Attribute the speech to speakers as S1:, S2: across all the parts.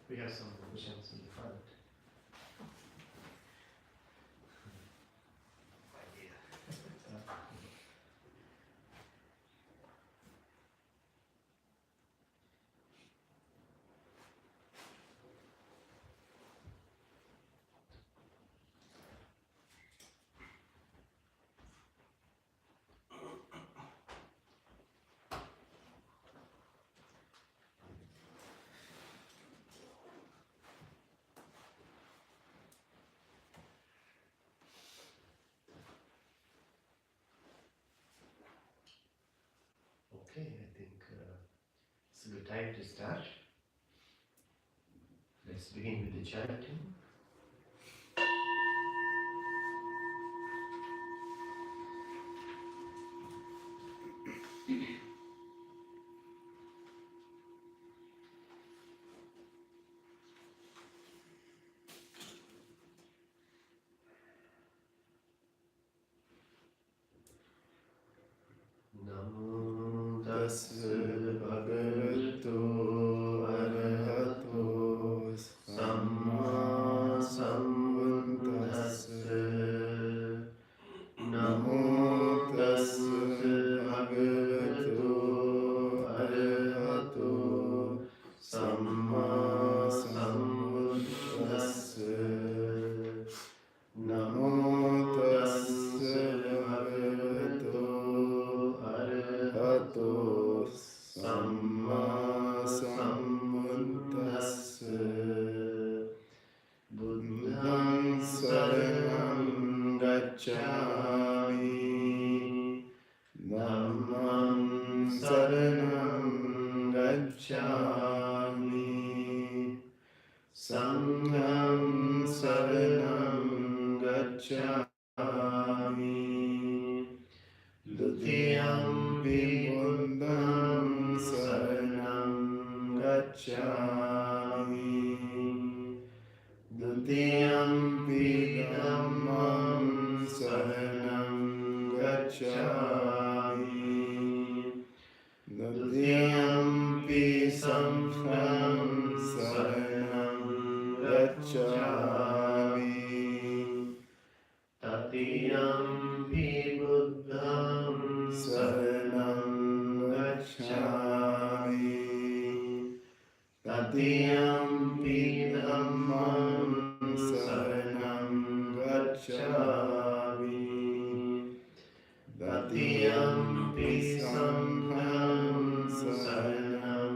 S1: We have some cushions in the front. Okay, I think it's a good time to start. Let's begin with the chanting. Namo tassa bhagavato arahato samma sambuddhassa. Namo tassa bhagavato arahato samma sambuddhassa. Namo tassa bhagavato arahato samma sambuddhassa. Buddhang saranam gacchami, dhammam saranam gacchami, sangham saranam gacchami, dutiyampi buddham saranam gacchami, dutiyampi dhammam saranam gacchami, dutiyampi sangham saranam gacchami, tatiyampi buddham saranam gacchami, tatiyampi dhammam saranam gacchami, tatiyampi sangham saranam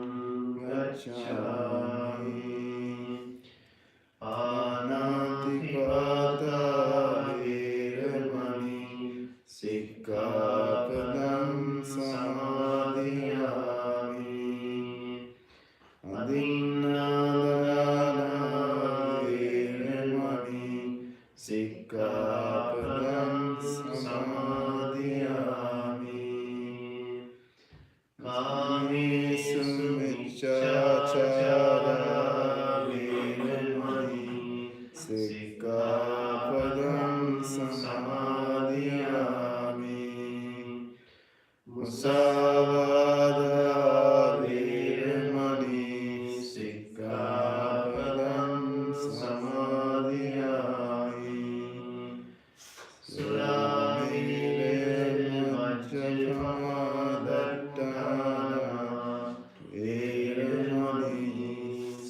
S1: gacchami. Pāṇātipada vīramani sikkhapadam samadhiyāmi. Adinādāna vīramani sikkhapadam samadhiyāmi. Kāmesu miccācārā vīramani sikkhapadam samadhiyāmi. Musāvādā vīramani sikkhapadam samadhiyāmi. Surāmīle majjapamadattana vīramani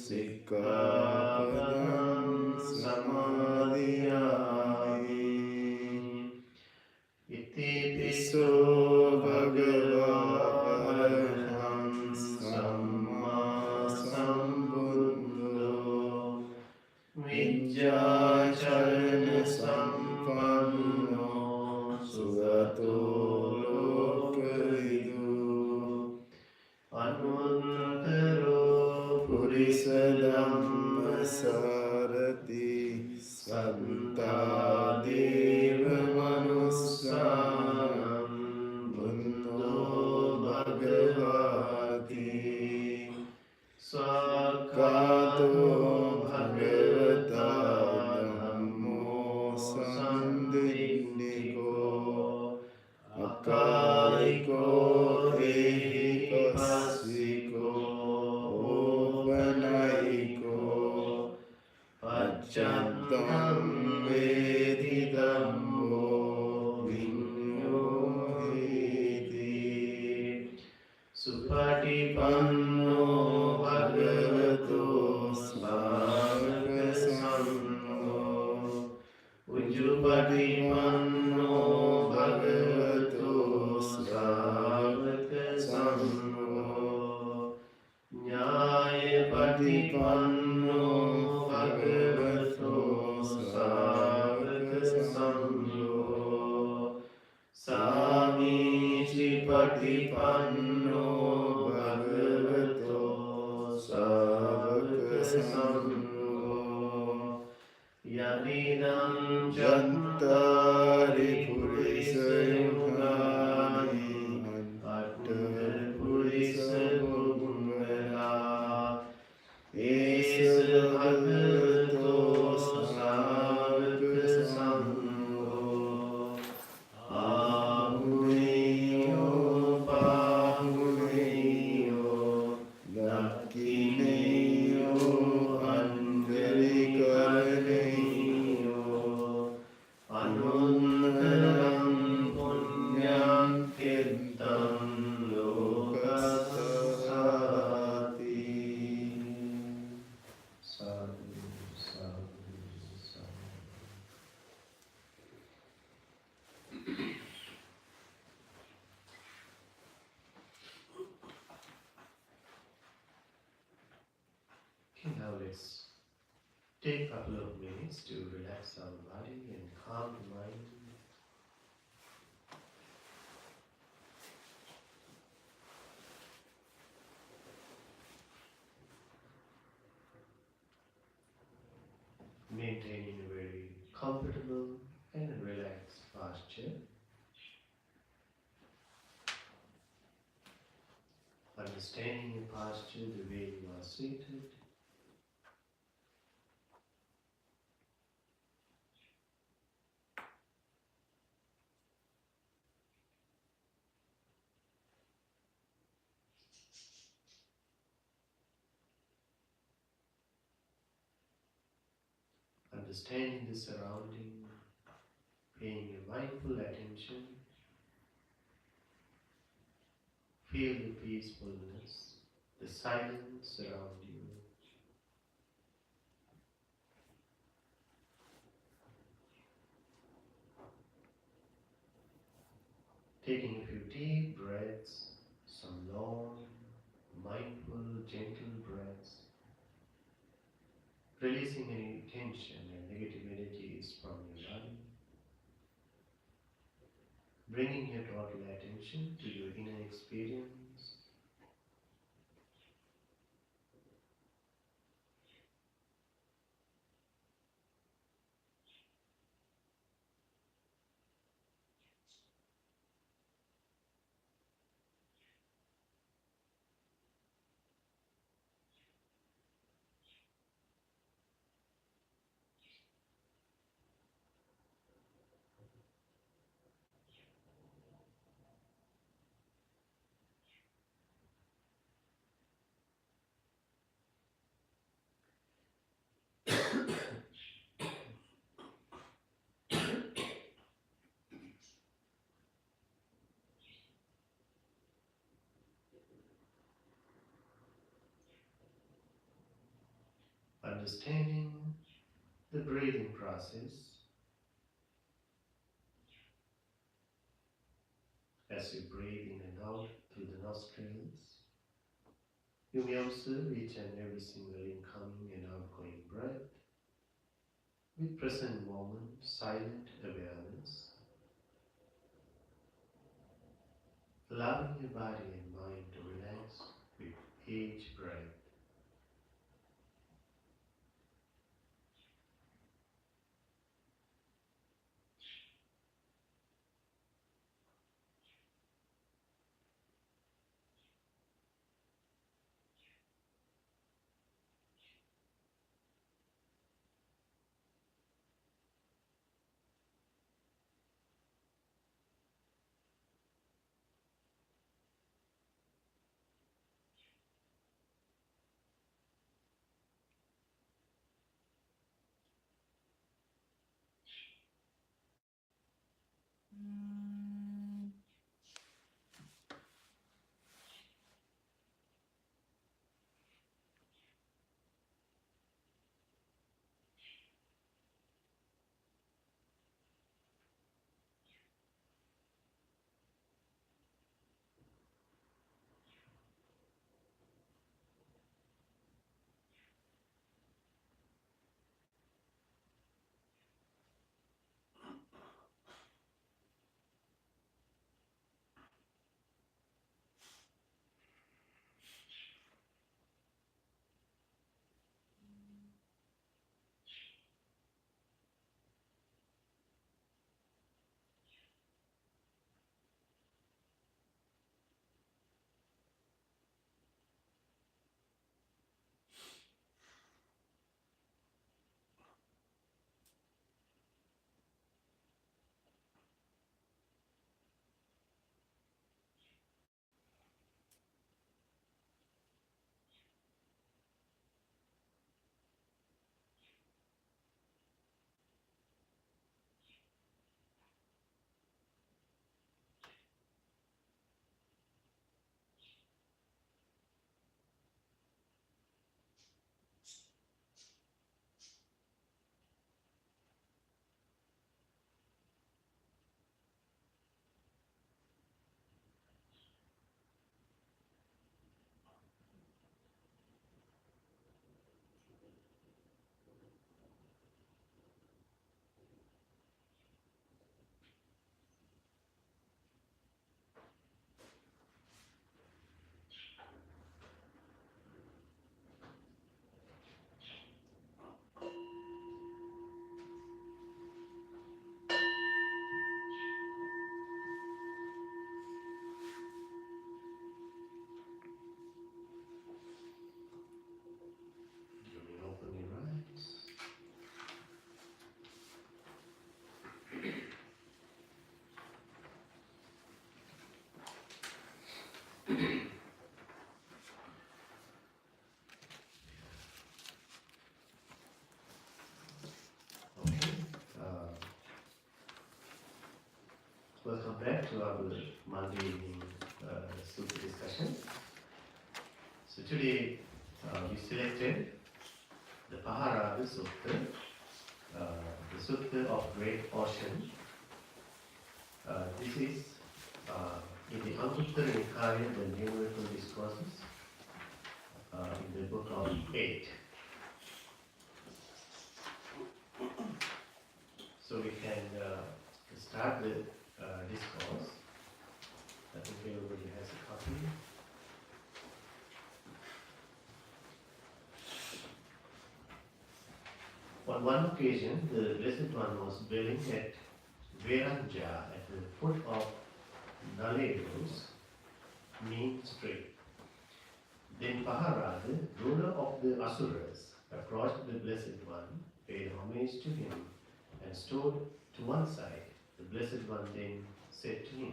S1: sikkhapadam samadhiyāmi. Iti piso bhagavā araham samma sambuddho vijjācarana sampanno sugato lokavidu anuttaro purisa dhamma sarati sattā deva manussanam buddho bhagavati svakkato bhagavata dhammo sandiniko akaliko ehikassiko opanaiko Paccantam vedi dhammo vinyohiti Supatipanno bhagavato sāvaka sangho Ujjupatipanno bhagavato sāvaka sangho Nyāyapatipanno bhagavato sāvaka sangho Sāmīci patipanno bhagavato sāvaka sangho Yadidam cattari purisa yugani atta purisa pummela esa bhagavato sāvaka sangho Ahuneyo pahuneyo Dakkineyo anjarikaraneyo Anuttaram punyam kirtam lokasasati Sadhu, sadhu, sadhu Okay, now let's take a couple of minutes to relax our body and calm the mind. Maintaining a very comfortable and relaxed posture. Understanding your posture the way you are seated. Understanding the surrounding, paying your mindful attention. Feel the peacefulness, the silence around you. Taking a few deep breaths, some long, mindful, gentle breaths, releasing any tension and negative energies from your body, bringing your total attention to your inner experience. Understanding the breathing process. As you breathe in and out through the nostrils, you may observe each and every single incoming and outgoing breath with present moment, silent awareness, allowing your body and mind to relax with each breath. back to our Monday evening Sutta discussion. So today we selected the Pahārāda Sutta, the Sutta of Great Ocean. This is in the Anguttara Nikaya, the Numerical Discourses, in the book of 8. So we can start the discourse. I think everybody has a copy. On one occasion, the Blessed One was dwelling at Veranja at the foot of Naledo's main strait. Then Pahārāda, ruler of the Asuras, approached the Blessed One, paid homage to him, and stood to one side. The Blessed One then said to him.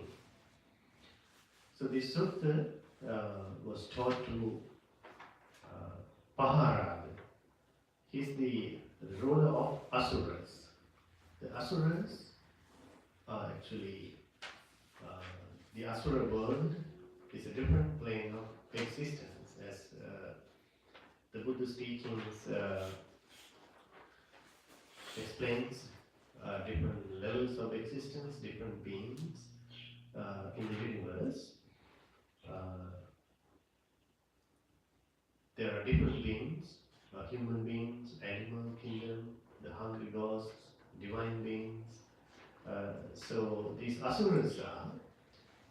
S1: So this sutta was taught to Pahārāda. He is the ruler of Asuras. The Asuras are actually, the Asura world is a different plane of existence, as the Buddha's teachings explains different levels of existence, different beings in the universe. There are different beings, human beings, animal kingdom, the hungry ghosts, divine beings. So these asuras are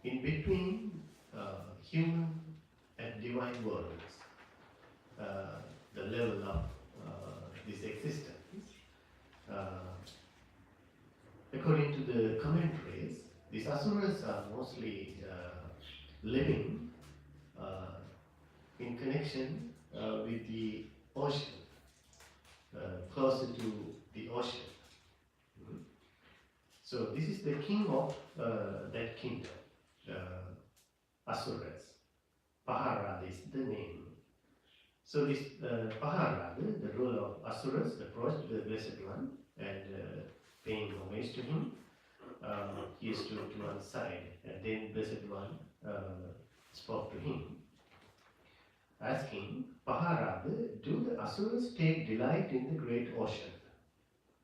S1: in between human and divine worlds, the level of this existence. According to the commentaries, these asuras are mostly living in connection with the ocean, closer to the ocean. So this is the king of that kingdom, Asuras. Pahārāda is the name. So this Pahārāda, the ruler of Asuras, approached the Blessed One and paying homage to him, he stood to one side, and then Blessed One spoke to him, asking, Pahārāda, do the Asuras take delight in the great ocean?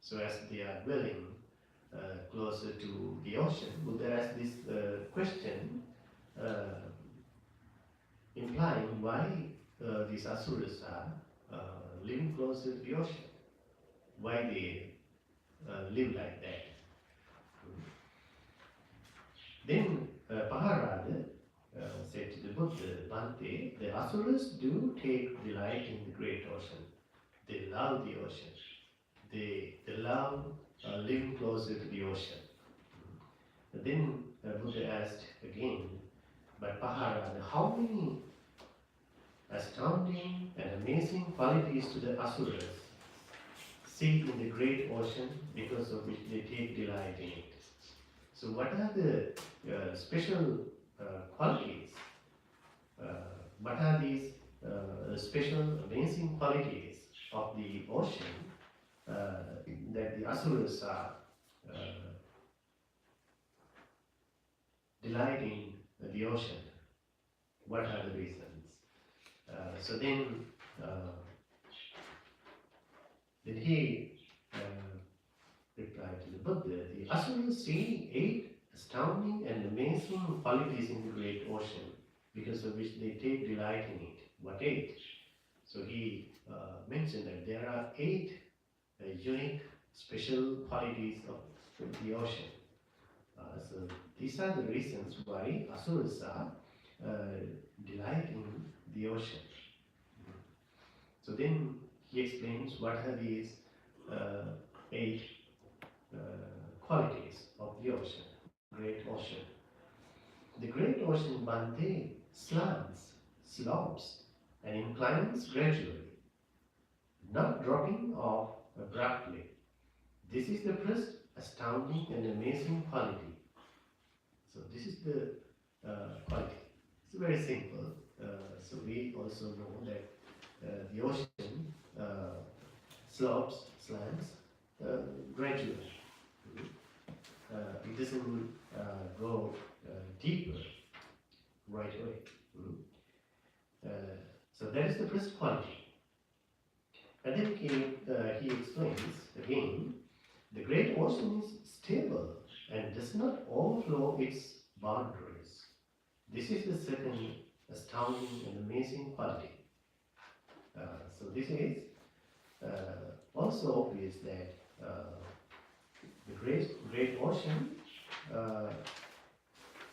S1: So as they are dwelling closer to the ocean, Buddha asked this question, implying why these Asuras are living closer to the ocean, why they live like that. Then Pahārāda said to the Buddha, Bhante, the Asuras do take delight in the great ocean. They love the ocean. They love living closer to the ocean. And then Buddha asked again, but Pahārāda, how many astounding and amazing qualities do the Asuras see in the great ocean because of which they take delight in it? So what are the special qualities? What are these special amazing qualities of the ocean that the Asuras are delighting the ocean? What are the reasons? So then he replied to the Buddha, the Asuras see 8 astounding and amazing qualities in the great ocean, because of which they take delight in it. What 8? So he mentioned that there are 8 unique, special qualities of the ocean. So these are the reasons why Asuras are delighting the ocean. So then he explains what are these 8 qualities of the ocean, great ocean. The great ocean, Bhante, slants, slopes, and inclines gradually, not dropping off abruptly. This is the first astounding and amazing quality. So this is the quality. It's very simple. So we also know that the ocean slopes, slants gradually. it doesn't go deeper right away. So that is the first quality. And then he explains again, the great ocean is stable and does not overflow its boundaries. This is the second astounding and amazing quality. So this is also obvious that the great ocean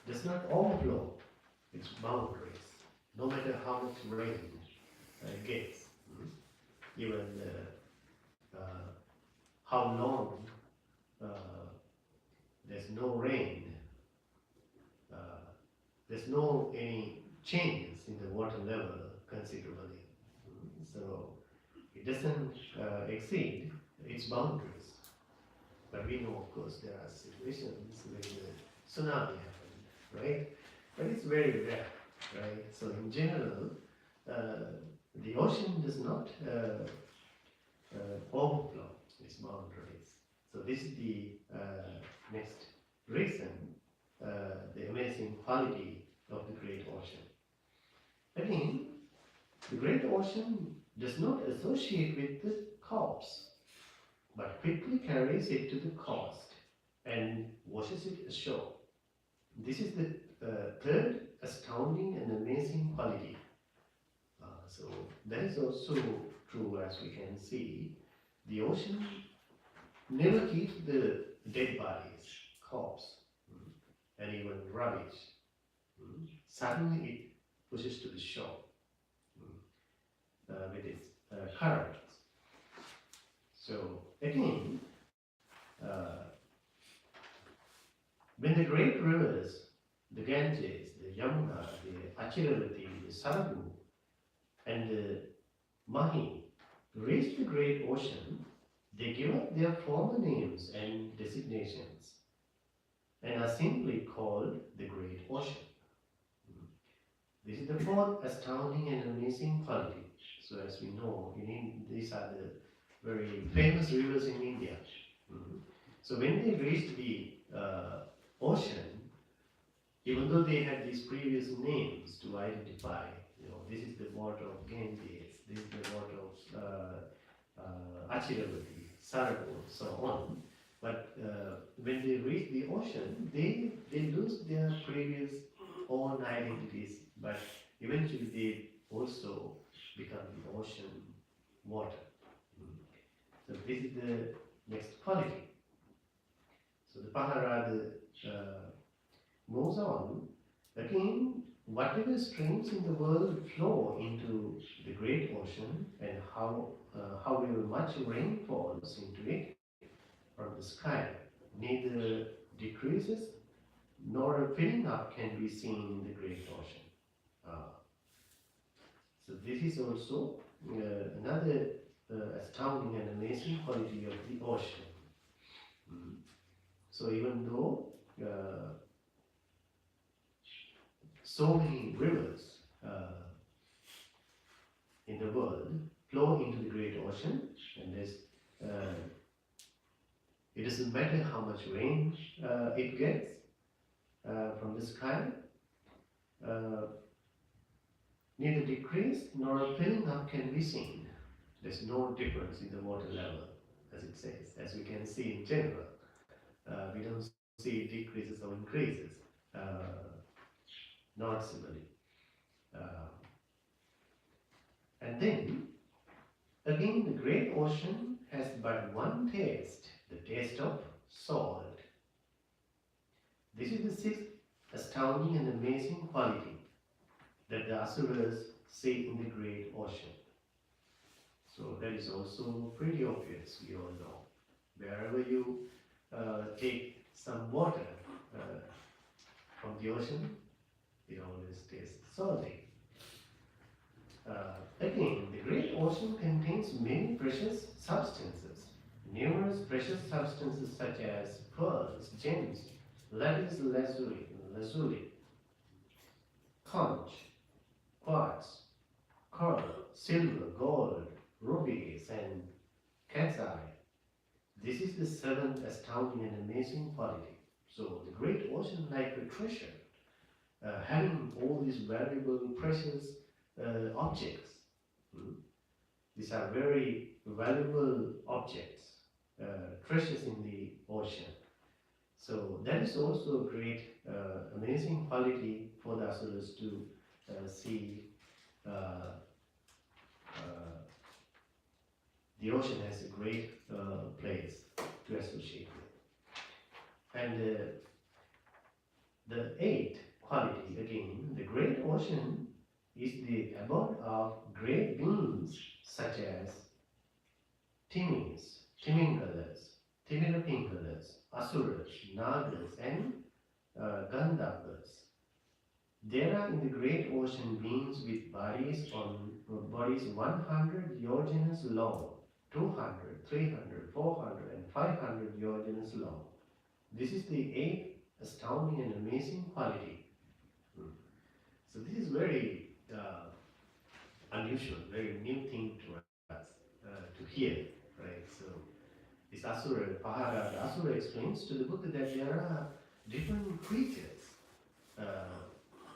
S1: does not overflow its boundaries, no matter how much rain it gets. Even how long there's no rain, there's no any changes in the water level considerably. So it doesn't exceed its boundaries. But we know, of course, there are situations when the tsunami happened, right? But it's very rare, right? So in general, the ocean does not overflow its boundaries. So this is the next reason, the amazing quality of the great ocean. Again, the great ocean does not associate with the corpse, but quickly carries it to the coast and washes it ashore. This is the third astounding and amazing quality. So that is also true, as we can see. The ocean never keeps the dead bodies, corpse, and even rubbish. Suddenly it pushes to the shore with its currents. So again, when the great rivers, the Ganges, the Yamuna, the Achiravati, the Saradu, and the Mahi reach the great ocean, they give up their former names and designations and are simply called the great ocean. This is the fourth astounding and amazing quality. So as we know, these are the very famous rivers in India. So when they reached the ocean, even though they had these previous names to identify, this is the water of Ganges, this is the water of Achiravati, Saradu, so on. But when they reach the ocean, they lose their previous own identities, but eventually they also become the ocean water. So this is the next quality. So the Pahārāda moves on. Again, whatever streams in the world flow into the great ocean, and however much rain falls into it from the sky, neither decreases nor a filling up can be seen in the great ocean. So this is also another astounding and amazing quality of the ocean. So even though so many rivers in the world flow into the great ocean, and it doesn't matter how much rain it gets from the sky, neither decrease nor a filling up can be seen. There's no difference in the water level, as it says, as we can see in general. We don't see decreases or increases, noticeably. And then, again, the great ocean has but one taste, the taste of salt. This is the sixth astounding and amazing quality that the asuras see in the great ocean. So that is also pretty obvious, we all know. Wherever you take some water from the ocean, it always tastes salty. Again, the great ocean contains many precious substances. Numerous precious substances such as pearls, gems, lapis lazuli, conch, quartz, coral, silver, gold, rubies, and cat's eye. This is the seventh astounding and amazing quality. So the great ocean like a treasure, having all these valuable, precious objects. Hmm? These are very valuable objects, treasures in the ocean. So that is also a great, amazing quality for the asuras to see the ocean as a great place to associate with. And the eighth quality, again, the great ocean is the abode of great beings such as Timis, Timingalas, Timirapingalas, Asuras, Nagas, and Gandharvas. There are in the great ocean beings with bodies 100 yojanas long, 200, 300, 400, and 500 yojanas long. This is the eighth astounding and amazing quality. So this is very unusual, very new thing to us to hear, right? So this Asura, Pahārāda, Asura explains to the Buddha that there are different creatures,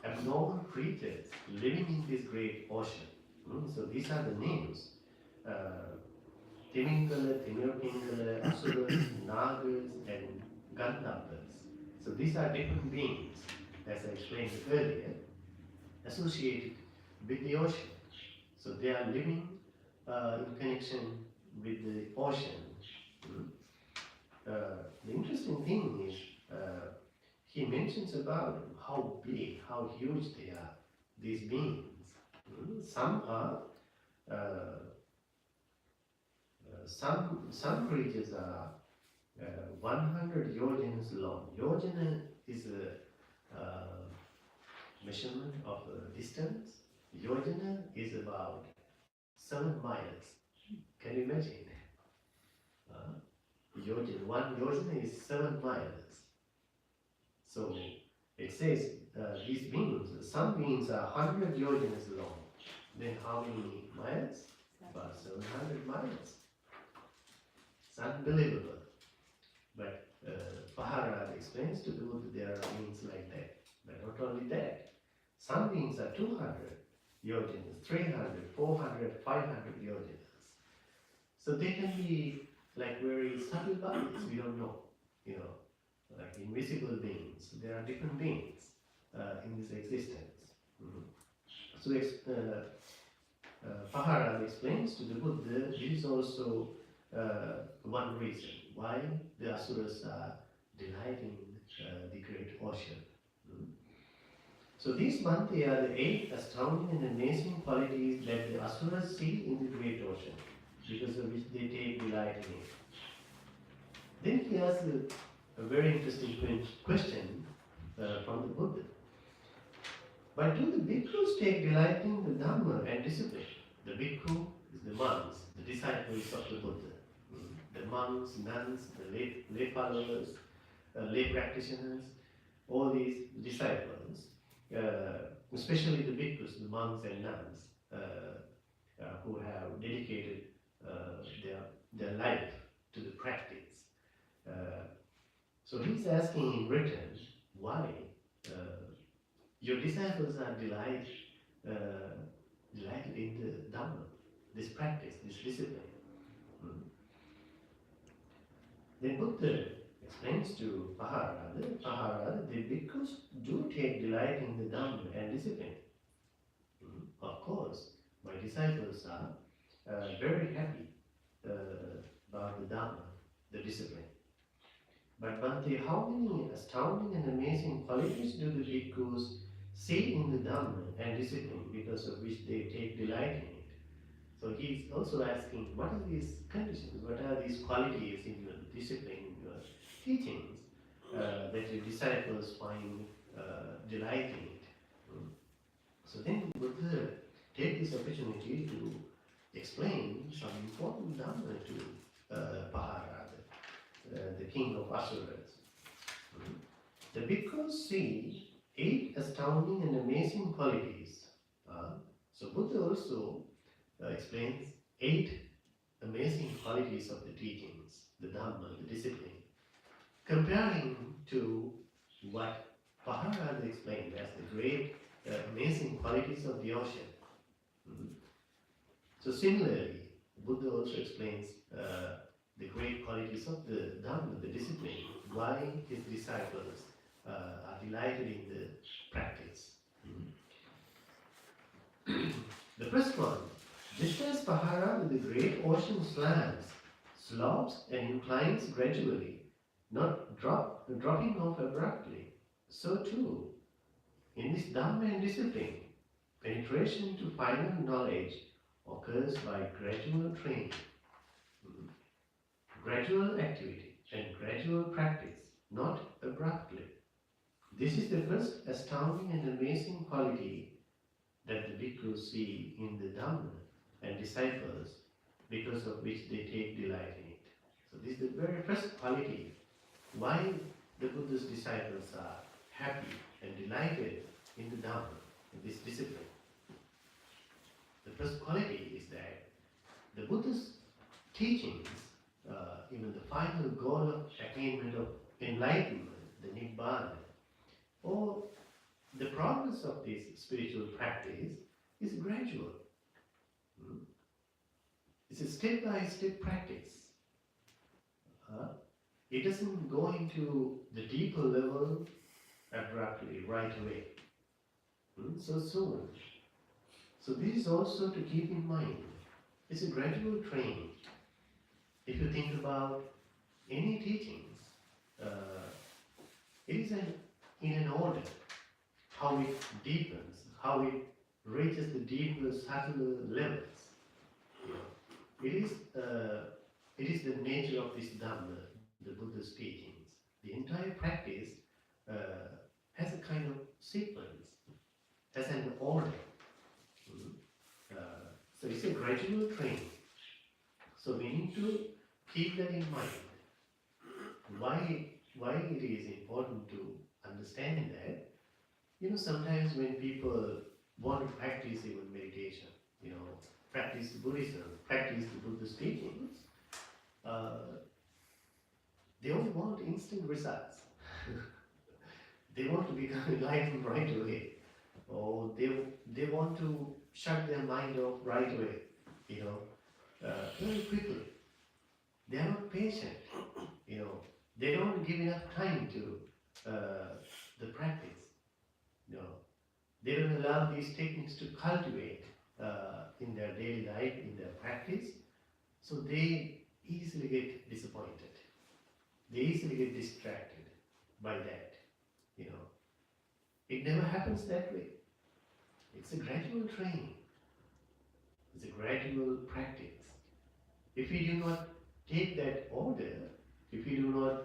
S1: abnormal creatures living in this great ocean. So these are the names. Timingala, Timirpingala, Asuras, Nagas, and Gandharvas. So these are different beings, as I explained earlier, associated with the ocean. So they are living in connection with the ocean. The interesting thing is, he mentions about how big, how huge they are, these beings. Some are, some creatures are 100 yojanas long. Yojana is a measurement of distance. Yojana is about 7 miles. Can you imagine? One yojana is 7 miles. So it says these beings, some beings are 100 yojanas long. Then how many miles? About 700 miles. It's unbelievable. But Pahārāda explains to the Buddha there are beings like that. But not only that, some beings are 200 yojanas, 300, 400, 500 yojanas. So they can be like very subtle bodies, we don't know, like invisible beings. There are different beings in this existence. So Pahārāda explains to the Buddha this is also one reason why the asuras are delighting the great ocean. So these Bhante are the 8 astounding and amazing qualities that the asuras see in the great ocean, because of which they take delight in it. Then he asks a very interesting question from the Buddha. But do the bhikkhus take delight in the Dhamma and discipline? The bhikkhu is the monks, the disciples of the Buddha. The monks, nuns, the lay followers, lay practitioners, all these disciples, especially the bhikkhus, the monks and nuns, who have dedicated their life to the practice. So he's asking in return, why your disciples are delighted in the Dhamma, this practice, this discipline. Then Buddha explains to Pahārāda, the bhikkhus do take delight in the Dhamma and discipline. Of course, my disciples are very happy about the Dhamma, the discipline. But Bhante, how many astounding and amazing qualities do the bhikkhus see in the Dhamma and discipline, because of which they take delight in it? So he's also asking, what are these conditions, what are these qualities in your discipline, in your teachings, that your disciples find delight in it? So then Buddha take this opportunity to explain some important Dhamma to Pahārāda, the king of Asuras. The bhikkhus see 8 astounding and amazing qualities. So Buddha also explains 8 amazing qualities of the teachings, the Dhamma, the discipline. comparing to what Pahārāda explained as the great, amazing qualities of the ocean. Mhm. So similarly, Buddha also explains the great qualities of the Dhamma, the discipline, why his disciples are delighted in the practice. The first one, just as Pahārāda, the great ocean slants, slopes and inclines gradually, not dropping off abruptly, so too, in this Dhamma and discipline, penetration to final knowledge occurs by gradual training, gradual activity and gradual practice, not abruptly. This is the first astounding and amazing quality that the bhikkhus see in the Dhamma and disciples, because of which they take delight in it. So this is the very first quality why the Buddha's disciples are happy and delighted in the Dhamma, in this discipline. The first quality is that the Buddha's teachings, even the final goal of attainment of enlightenment, the Nibbana, or the progress of this spiritual practice is gradual. It's a step-by-step practice. It doesn't go into the deeper level abruptly, right away, so soon. So this is also to keep in mind. It's a gradual training. If you think about any teachings, it is in an order, how it deepens, how it reaches the deeper, subtler levels. It is the nature of this Dhamma, the Buddha's teachings. The entire practice has a kind of sequence, has an order. So it's a gradual training. So we need to keep that in mind. Why it is important to understand that? Sometimes when people want to practice even meditation, practice Buddhism, practice the Buddha's teachings, they all want instant results. They want to become enlightened right away, or they want to shut their mind off right away, very quickly. They are not patient, they don't give enough time to the practice. They don't allow these techniques to cultivate in their daily life, in their practice, so they easily get disappointed. They easily get distracted by that. It never happens that way. It's a gradual training. It's a gradual practice. If we do not take that order, if we do not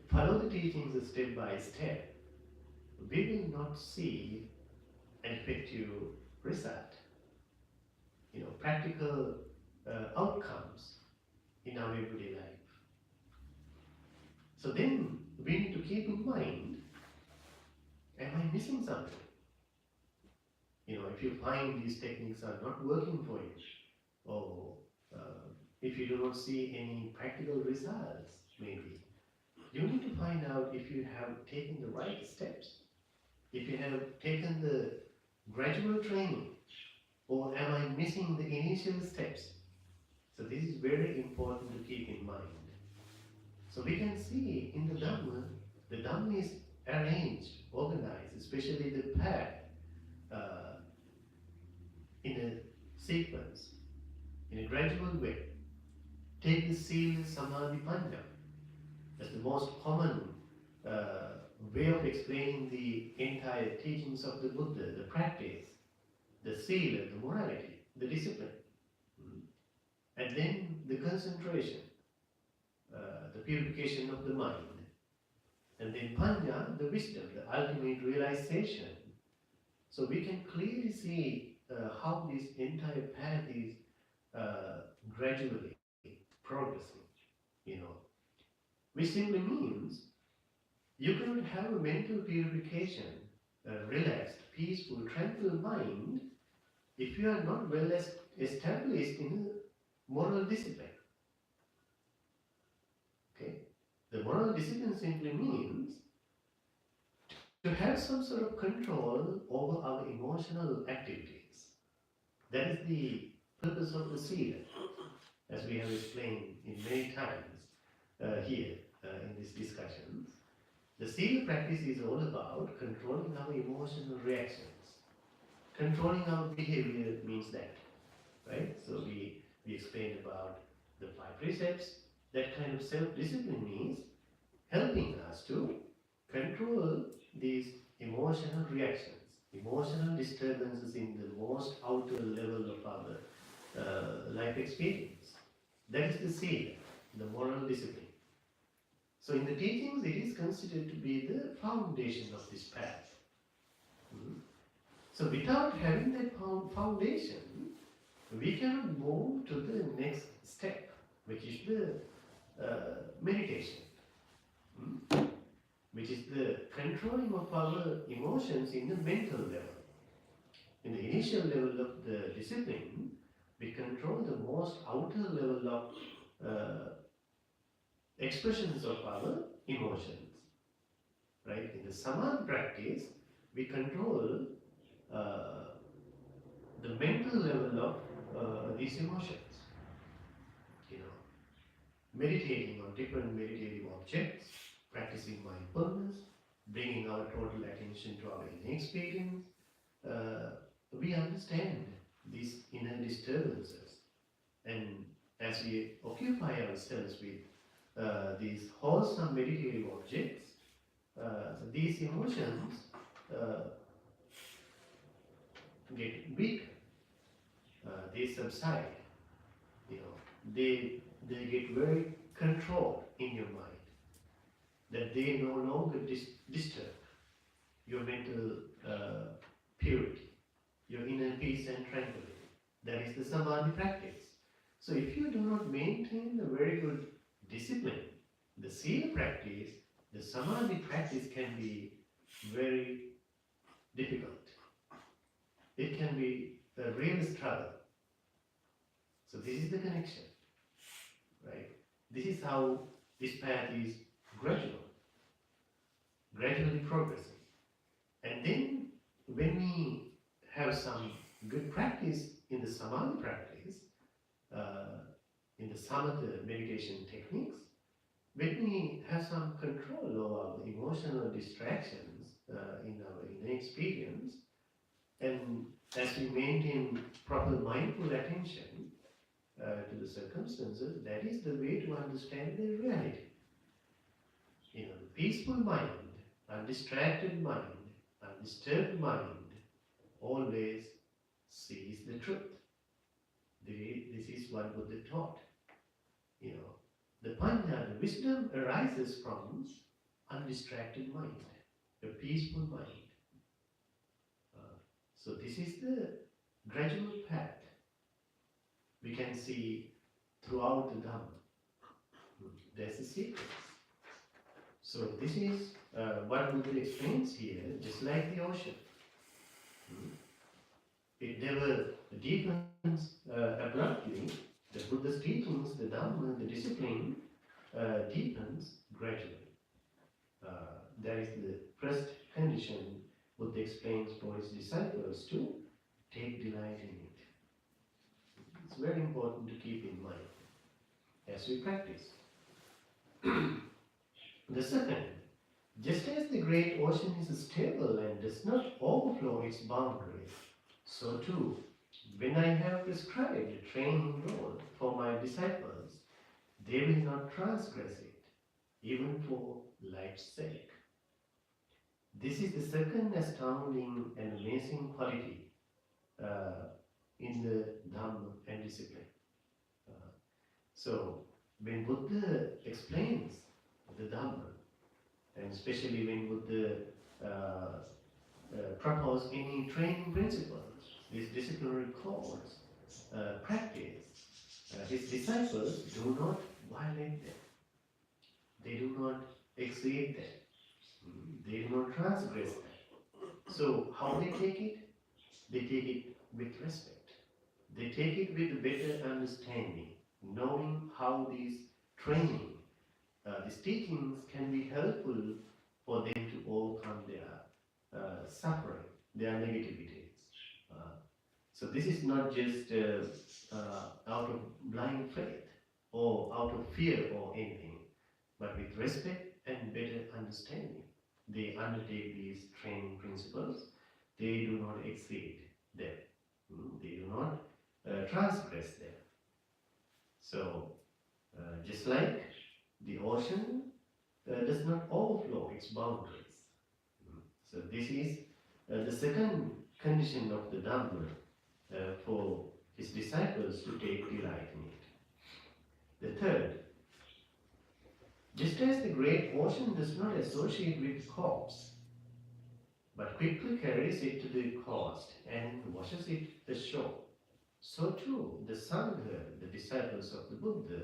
S1: follow the teachings step by step, we will not see an effective result, practical outcomes in our everyday life. So then we need to keep in mind, am I missing something? If you find these techniques are not working for you, or if you do not see any practical results, maybe, you need to find out if you have taken the right steps, if you have taken the gradual training, or am I missing the initial steps? So this is very important to keep in mind. So we can see in the Dhamma is arranged, organized, especially the path, in a sequence, in a gradual way. Take the Sila Samadhi Panya. That's the most common way of explaining the entire teachings of the Buddha, the practice, the Sila, the morality, the discipline. And then the concentration, the purification of the mind. And then Panya, the wisdom, the ultimate realization. So we can clearly see how this entire path is gradually progressing, which simply means you cannot have a mental purification, a relaxed, peaceful, tranquil mind if you are not well established in a moral discipline. Okay? The moral discipline simply means to have some sort of control over our emotional activities. That is the purpose of the sila, as we have explained in many times here in these discussions. The sila practice is all about controlling our emotional reactions. Controlling our behavior means that, right? So we explained about the 5 precepts. That kind of self-discipline means helping us to control these emotional reactions, emotional disturbances in the most outer level of our life experience. That is the sila, the moral discipline. So in the teachings, it is considered to be the foundation of this path. So without having that foundation, we cannot move to the next step, which is the meditation, which is the controlling of our emotions in the mental level. In the initial level of the discipline, we control the most outer level of expressions of our emotions. Right? In the samadhi practice, we control the mental level of these emotions. You know, meditating on different meditative objects, practicing mindfulness, bringing our total attention to our inner experience, we understand these inner disturbances. And as we occupy ourselves with these wholesome meditative objects, these emotions get weak, they subside, you know, they get very controlled in your mind, that they no longer disturb your mental purity, your inner peace and tranquility. That is the samadhi practice. So if you do not maintain a very good discipline, the sila practice, the samadhi practice can be very difficult. It can be a real struggle. So this is the connection, right? This is how this path is gradually progressing. And then when we have some good practice in the samadhi practice, in the samatha meditation techniques, when we have some control over our emotional distractions in our inner experience, and as we maintain proper mindful attention to the circumstances, that is the way to understand the reality. You know, the peaceful mind, undistracted mind, undisturbed mind always sees the truth. This is what Buddha taught. You know, the panya, the wisdom arises from undistracted mind, a peaceful mind. So this is the gradual path we can see throughout the Dhamma. There's a sequence. So this is what Buddha explains here, just like the ocean. It never deepens abruptly. The Buddha's teachings, the Dhamma, the discipline deepens gradually. That is the first condition Buddha explains for his disciples to take delight in it. It's very important to keep in mind as we practice. The second, just as the great ocean is stable and does not overflow its boundaries, so too, when I have prescribed a training road for my disciples, they will not transgress it, even for life's sake. This is the second astounding and amazing quality in the Dhamma and discipline. So, when Buddha explains the Dhamma, and especially when Buddha propose any training principles, these disciplinary codes, practice, his disciples do not violate them. They do not exceed them. They do not transgress them. So how they take it? They take it with respect. They take it with a better understanding, knowing how this training these teachings can be helpful for them to overcome their suffering, their negativities. So this is not just out of blind faith or out of fear or anything, but with respect and better understanding. They undertake these training principles. They do not exceed them. They do not transgress them. So, just like the ocean does not overflow its boundaries. So this is the second condition of the Dhamma for his disciples to take delight in it. The third, just as the great ocean does not associate with corpse, but quickly carries it to the coast and washes it ashore, so too the Sangha, the disciples of the Buddha,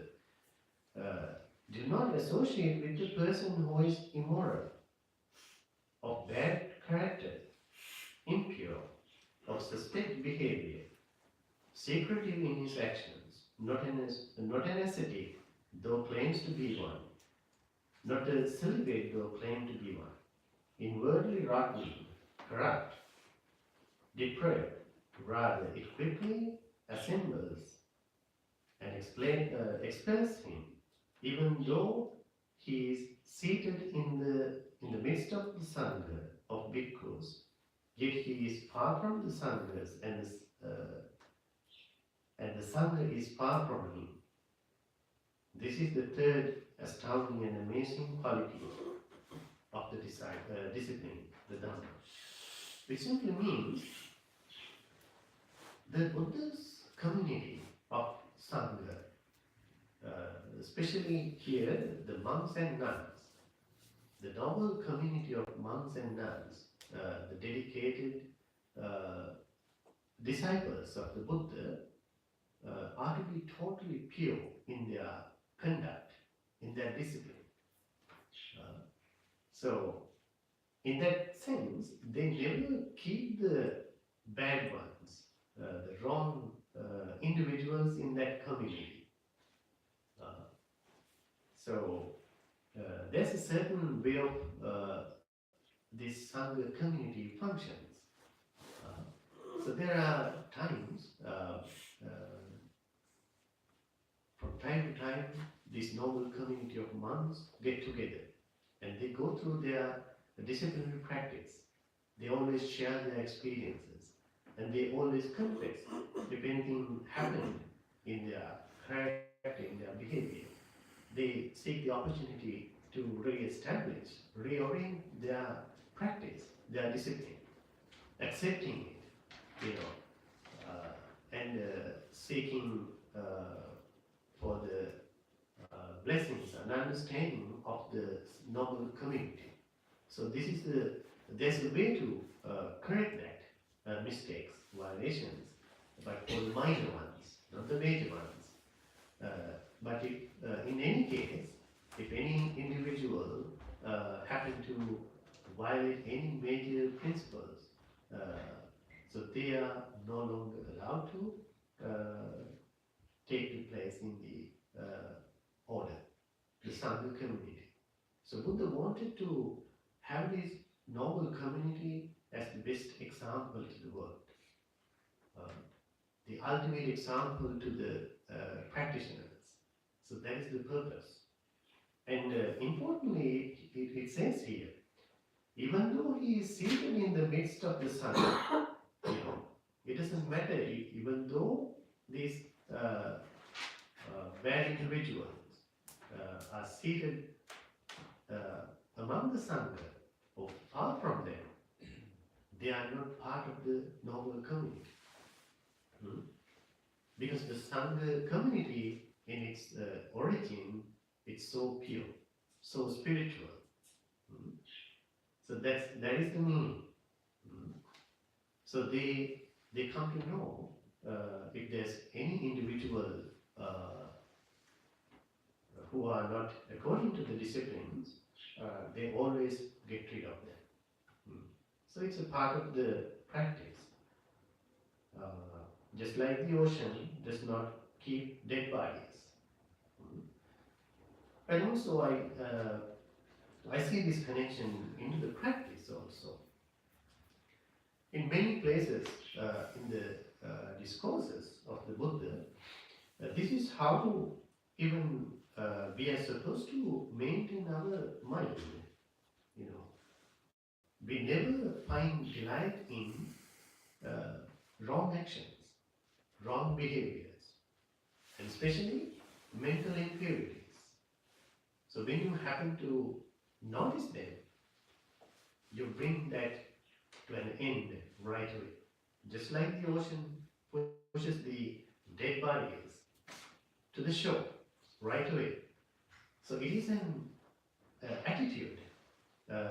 S1: do not associate with the person who is immoral, of bad character, impure, of suspect behavior, secretive in his actions, not an ascetic, though claims to be one, not a celibate, though claim to be one, inwardly rotten, corrupt, depraved. Rather, it quickly assembles and expels him, even though he is seated in the midst of the Sangha of bhikkhus, yet he is far from the Sanghas, and the Sangha is far from him. This is the third astounding and amazing quality of the discipline, the Dhamma, which simply means the Buddha's community of Sangha, especially here the monks and nuns, the noble community of monks and nuns, the dedicated disciples of the Buddha, are to be totally pure in their conduct, in their discipline. So, in that sense, they never keep the bad ones, the wrong individuals in that community. So, there's a certain way of this Sangha community functions. So there are times, from time to time, this noble community of monks get together and they go through their disciplinary practice. They always share their experiences and they always confess if anything happened in their character, in their behavior. They seek the opportunity to re-establish, reorient their practice, their discipline, accepting it, and seeking for the blessings and understanding of the noble community. So there's a way to correct that mistakes, violations, but for the minor ones, not the major ones. But if, in any case, if any individual happen to violate any major principles, so they are no longer allowed to take the place in the order, the Sangha community. So Buddha wanted to have this noble community as the best example to the world, the ultimate example to the practitioners. So that is the purpose. And importantly, it says here, even though he is seated in the midst of the sun, it doesn't matter, even though these bad individuals are seated among the Sangha or far from them, they are not part of the noble community. Because the Sangha community in its origin, it's so pure, so spiritual. So that is the meaning. So they come to know if there's any individual who are not according to the disciplines, they always get rid of them. So it's a part of the practice. Just like the ocean does not keep dead bodies. And also I see this connection into the practice also. In many places in the discourses of the Buddha, this is how even we are supposed to maintain our mind. You know, we never find delight in wrong actions, wrong behaviors, and especially mental impurities. So when you happen to notice them, you bring that to an end right away. Just like the ocean pushes the dead bodies to the shore right away. So it is an attitude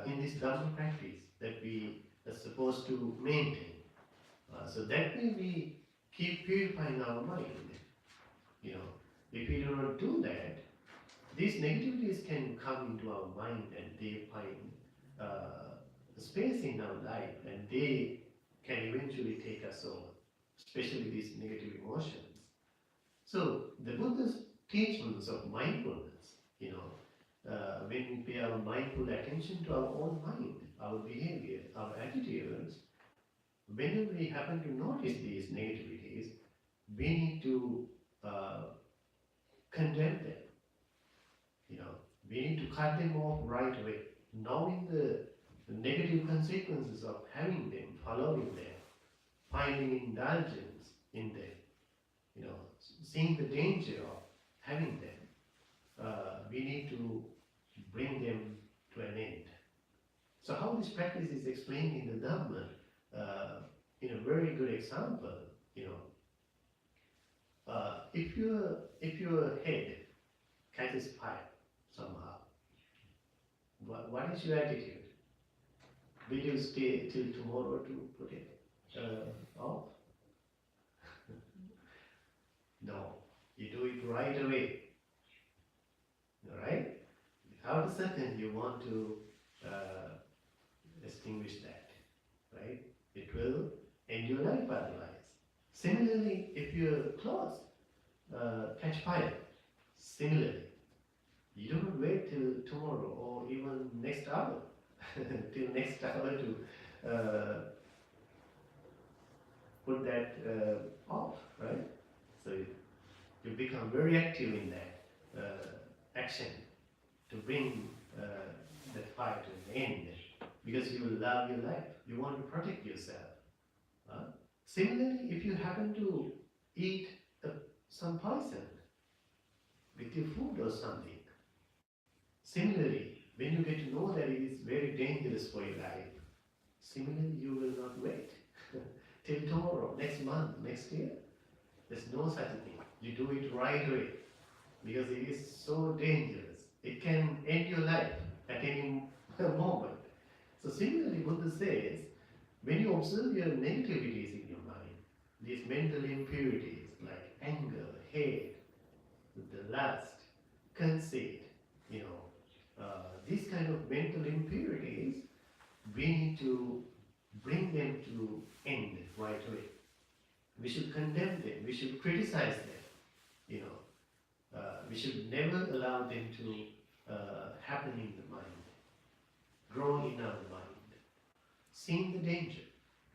S1: in this Dhamma practice that we are supposed to maintain. So that way we keep purifying our mind. You know, if we do not do that, these negativities can come into our mind and they find space in our life and they can eventually take us over, especially these negative emotions. So the Buddha's teachings of mindfulness, you know, when we pay our mindful attention to our own mind, our behavior, our attitudes, whenever we happen to notice these negativities, we need to condemn them. You know, we need to cut them off right away, knowing the negative consequences of having them, following them, finding indulgence in them, you know, seeing the danger of having them. We need to bring them to an end. So how this practice is explained in the Dhamma, in a very good example, you know, if your head catches fire somehow, what is your attitude? Will you stay till tomorrow to put it off? No, you do it right away. Alright? Without a second you want to extinguish that. Right? It will end your life otherwise. Similarly, if your clothes catch fire, similarly, you do not wait till tomorrow or even next hour, till next hour to put that off, right? So you become very active in that action to bring that fire to an end, because you love your life, you want to protect yourself. Similarly, if you happen to eat some poison with your food or something, similarly, when you get to know that it is very dangerous for your life, similarly you will not wait till tomorrow, next month, next year. There's no such a thing. You do it right away because it is so dangerous. It can end your life at any moment. So similarly, Buddha says, when you observe your negativities in your mind, these mental impurities like anger, hate, the lust, conceit, you know, these kind of mental impurities, we need to bring them to end right away. We should condemn them, we should criticize them, you know. We should never allow them to happen in the mind, grow in our mind, seeing the danger,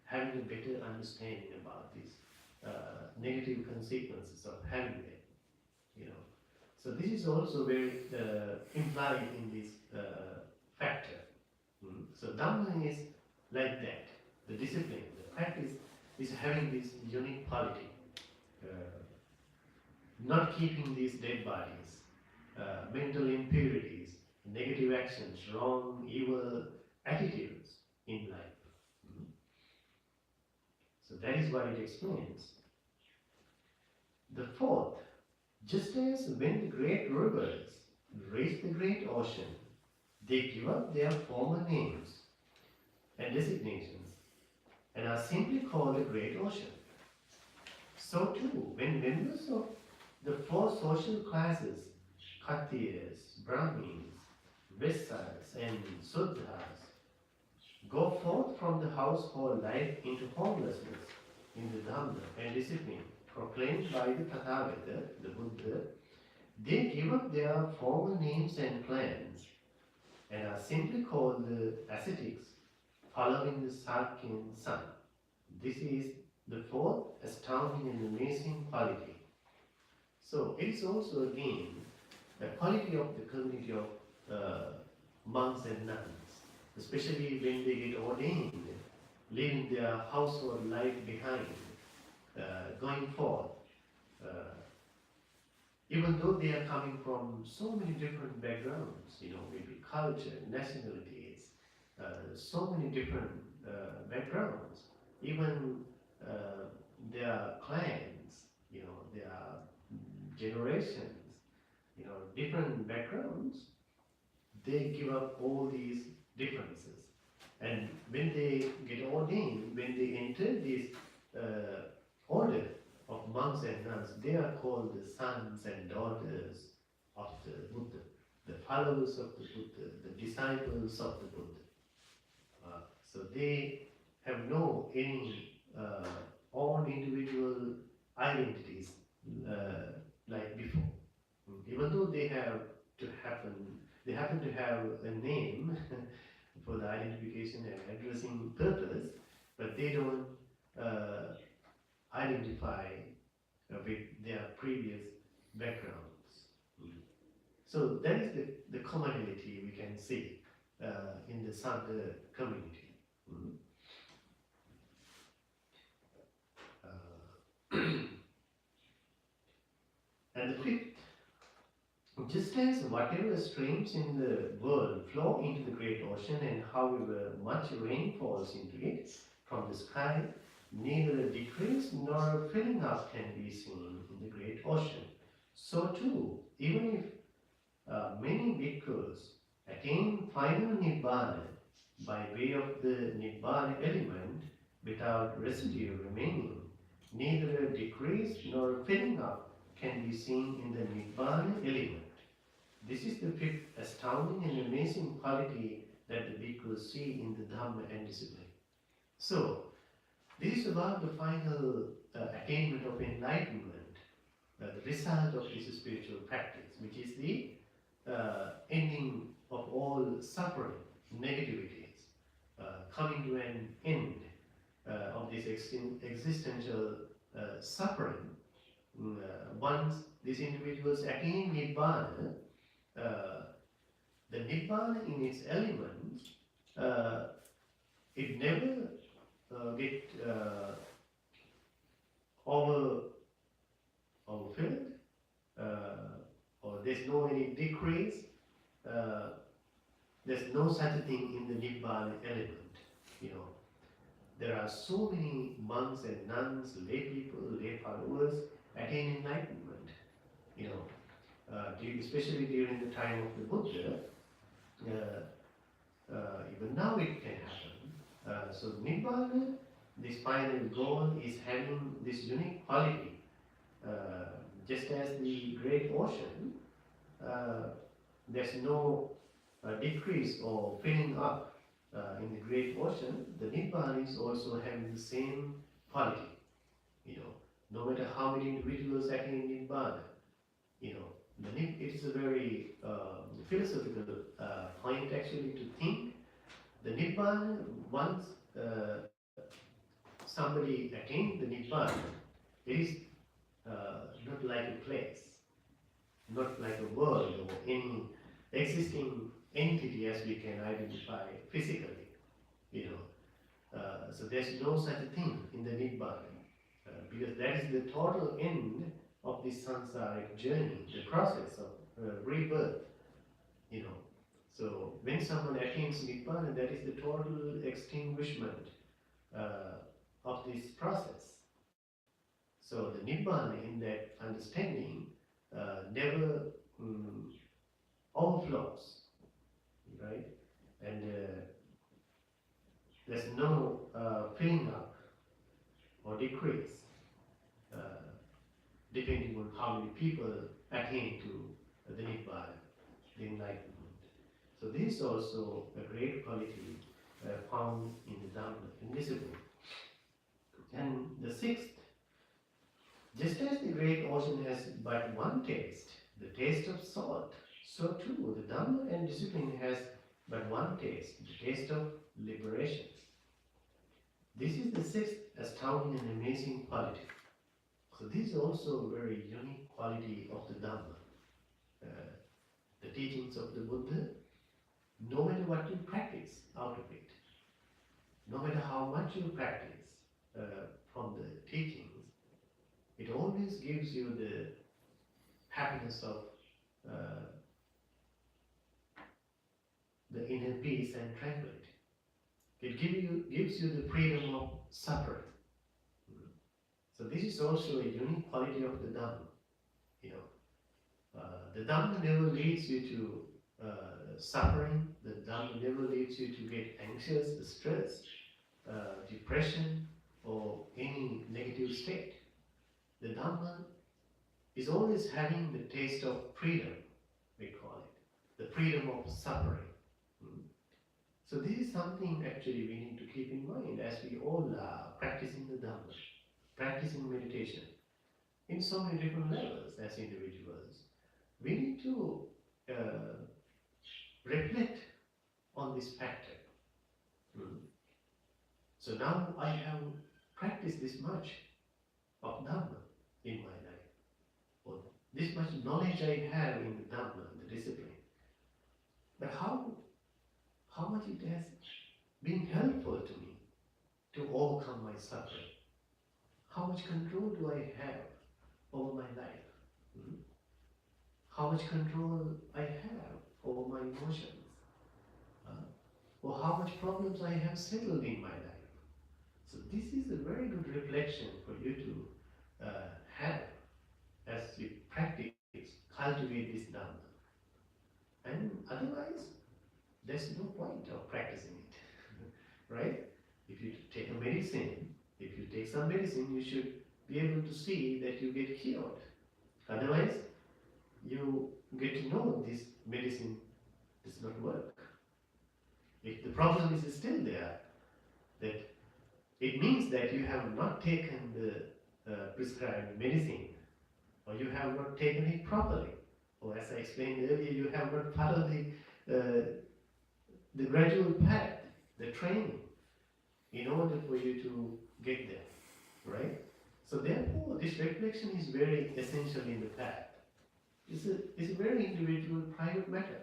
S1: having a better understanding about these negative consequences of having them, you know. So this is also very implied in this factor. So Dhamma is like that. The discipline, the practice is having this unique quality. Not keeping these dead bodies, mental impurities, negative actions, wrong, evil attitudes in life. So that is what it explains. The fourth, just as when the great rivers reach the great ocean, they give up their former names and designations and are simply called the great ocean. So too, when members of the four social classes, Khatriyas, Brahmins, Vaishyas and Sudras, go forth from the household life into homelessness in the Dhamma and discipline proclaimed by the Pahārāda, the Buddha, they give up their former names and plans and are simply called the ascetics, following the Sakyan sun. This is the fourth astounding and amazing quality. So it is also again the quality of the community of monks and nuns, especially when they get ordained, leaving their household life behind, going forth. Even though they are coming from so many different backgrounds, maybe culture, nationalities, so many different backgrounds, even their clans, their generations, different backgrounds, they give up all these differences. And when they get ordained, when they enter this order of monks and nuns, they are called the sons and daughters of the Buddha, the followers of the Buddha, the disciples of the Buddha. So they have no any own individual identities like before. Even though they happen to have a name for the identification and addressing purpose, but they don't identify with their previous backgrounds. So that is the commonality we can see in the Sangha community. And the fifth, just as whatever streams in the world flow into the great ocean, and however much rain falls into it from the sky, neither a decrease nor a filling up can be seen in the great ocean. So too, even if many bhikkhus attain final nibbana by way of the nibbana element without residue remaining, neither a decrease nor a filling up can be seen in the nibbana element. This is the fifth astounding and amazing quality that the bhikkhus see in the Dhamma and discipline. So, this is about the final attainment of enlightenment, the result of this spiritual practice, which is the ending of all suffering, negativities, coming to an end of this existential suffering. Once these individuals attain Nibbana, the Nibbana in its elements, it never get overfilled, or there's no any decrease. There's no such a thing in the Nibbana element. There are so many monks and nuns, lay people, lay followers attain enlightenment. Especially during the time of the Buddha, even now it can happen. So Nibbana, this final goal, is having this unique quality. Just as the great ocean, there's no decrease or filling up in the great ocean. The Nibbana is also having the same quality. No matter how many individuals attain Nibbana, it is a very philosophical point actually to think. The Nibbana, once somebody attains the Nibbana, it is not like a place, not like a world or any existing entity as we can identify physically. So there's no such a thing in the Nibbana, because that is the total end of this samsaric journey, the process of rebirth. So when someone attains Nibbana, that is the total extinguishment of this process. So the Nibbana in that understanding never overflows, right? And there's no filling up or decrease, depending on how many people attain to the Nibbana, the enlightenment. So this is also a great quality found in the Dhamma, invisible. And the sixth, just as the great ocean has but one taste, the taste of salt, so too the Dhamma and discipline has but one taste, the taste of liberation. This is the sixth astounding and amazing quality. So this is also a very unique quality of the Dhamma. The teachings of the Buddha, no matter what you practice out of it, no matter how much you practice from the teachings, it always gives you the happiness of the inner peace and tranquility. It gives you the freedom of suffering. So this is also a unique quality of the Dhamma. The Dhamma never leads you to suffering. The Dhamma never leads you to get anxious, stress, depression, or any negative state. The Dhamma is always having the taste of freedom, we call it, the freedom of suffering. So this is something actually we need to keep in mind as we all are practicing the Dhamma, practicing meditation in so many different levels as individuals. We need to reflect on this factor. So now I have practiced this much of Dhamma in my life, or this much knowledge I have in the Dhamma, the discipline. But how much it has been helpful to me to overcome my suffering? How much control do I have over my life? How much control I have over my emotions? Or how much problems I have settled in my life? So this is a very good reflection for you to have as you practice, cultivate this Dhamma. And otherwise, there's no point of practicing it, right? If you take a medicine, if you take some medicine, you should be able to see that you get cured. Otherwise, you get to know this medicine does not work. If the problem is still there, that it means that you have not taken the prescribed medicine, or you have not taken it properly, or as I explained earlier, you have not followed the gradual path, the training, in order for you to get there, right? So therefore, this reflection is very essential in the path. It's a very individual, private matter,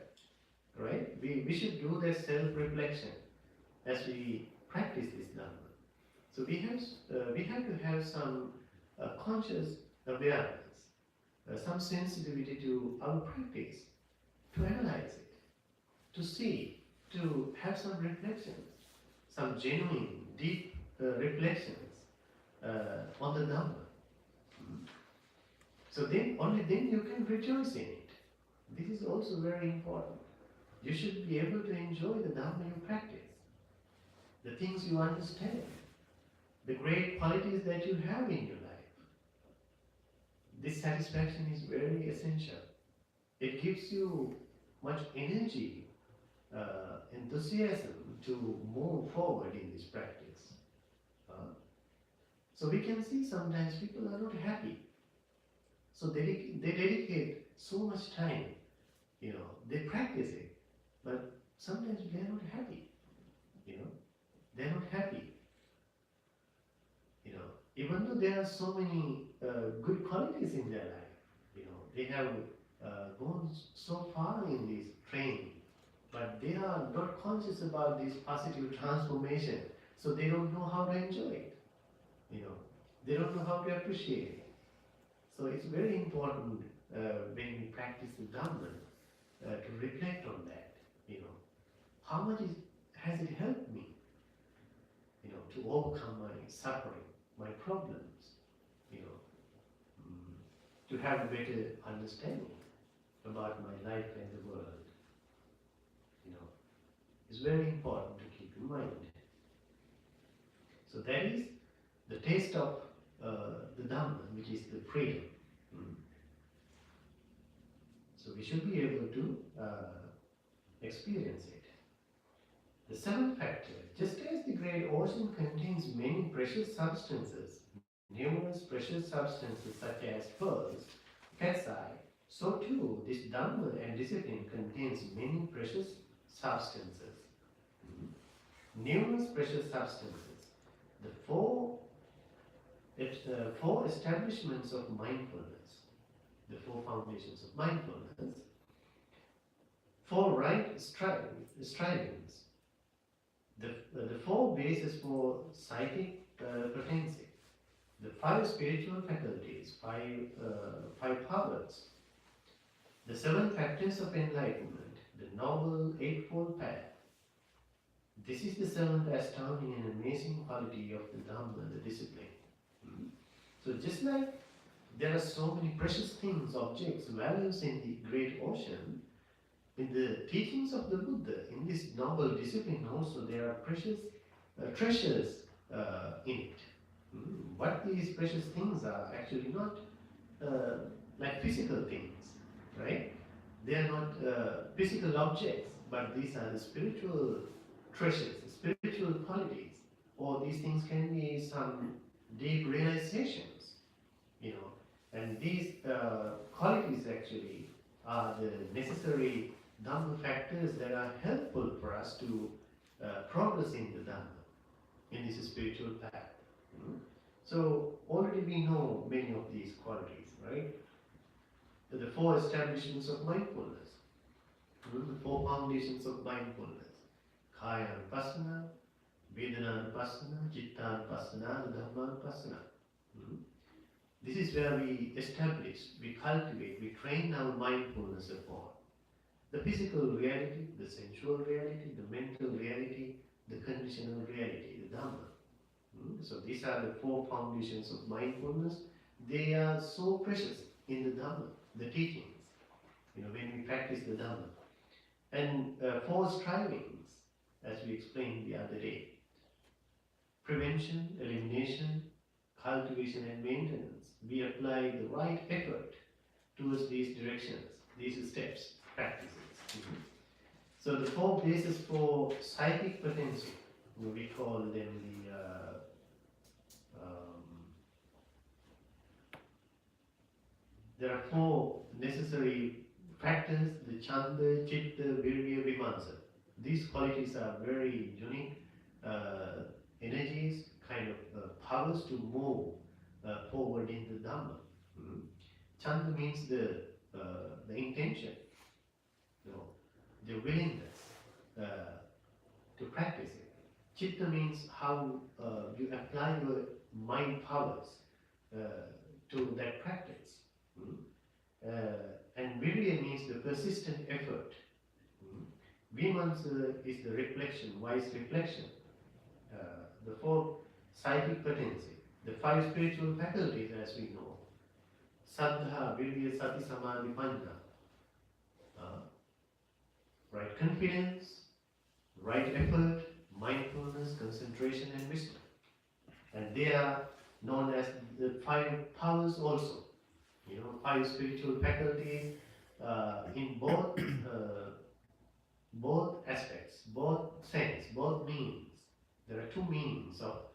S1: right? We should do that self-reflection as we practice this Dhamma. So we have to have some conscious awareness, some sensitivity to our practice, to analyze it, to see, to have some reflections, some genuine, deep reflections on the Dhamma. So then, only then you can rejoice in it. This is also very important. You should be able to enjoy the Dhamma you practice, the things you understand, the great qualities that you have in your life. This satisfaction is very essential. It gives you much energy, enthusiasm to move forward in this practice. So we can see sometimes people are not happy. So they dedicate so much time, they practice it, but sometimes they are not happy, they are not happy. Even though there are so many good qualities in their life, they have gone so far in this training, but they are not conscious about this positive transformation, so they don't know how to enjoy it, they don't know how to appreciate it. So it's very important when we practice the Dhamma to reflect on that. How much has it helped me, to overcome my suffering, my problems, to have a better understanding about my life and the world. It's very important to keep in mind. So that is the taste of the Dhamma, which is the freedom. So we should be able to experience it. The seventh factor, just as the great ocean contains many precious substances, numerous precious substances such as pearls, cat's eye, So too, this Dhamma and discipline contains many precious substances, numerous precious substances. The four establishments of mindfulness, the four foundations of mindfulness, four right strivings, the four bases for psychic potency, the five spiritual faculties, five powers, the seven factors of enlightenment, the noble eightfold path. This is the seventh astounding and amazing quality of the Dhamma, the discipline. So just like there are so many precious things, objects, values in the great ocean, in the teachings of the Buddha, in this noble discipline also there are precious treasures in it. What these precious things are actually not like physical things, right? They are not physical objects, but these are the spiritual treasures, spiritual qualities, or these things can be some deep realizations, and these qualities actually are the necessary Dhamma factors that are helpful for us to progress in the Dhamma, in this spiritual path. So already we know many of these qualities, right? The four establishments of mindfulness, the four foundations of mindfulness: Kaya Vipassana, Vedana Vipassana, Chitta Vipassana, Dhamma Vipassana. This is where we establish, we cultivate, we train our mindfulness upon the physical reality, the sensual reality, the mental reality, the conditional reality, the Dhamma. So these are the four foundations of mindfulness. They are so precious in the Dhamma, the teachings, when we practice the Dhamma. And four strivings, as we explained the other day: prevention, elimination, cultivation and maintenance. We apply the right effort towards these directions, these steps, practices. So the four bases for psychic potency, we call them the there are four necessary factors: the Chanda, Chitta, Virya, Vimansa. These qualities are very unique energies, kind of powers to move forward in the Dhamma. Chanda means the intention, the willingness to practice it. Chitta means how you apply your mind powers to that practice. And Virya means the persistent effort. Vimansa is the reflection, wise reflection. The four psychic potency, the five spiritual faculties, as we know: Saddha, Virya, Sati, Samadhi, Panya. Right confidence, right effort, mindfulness, concentration, and wisdom. And they are known as the five powers also. Five spiritual faculties in both aspects, both sense, both meanings. There are two meanings of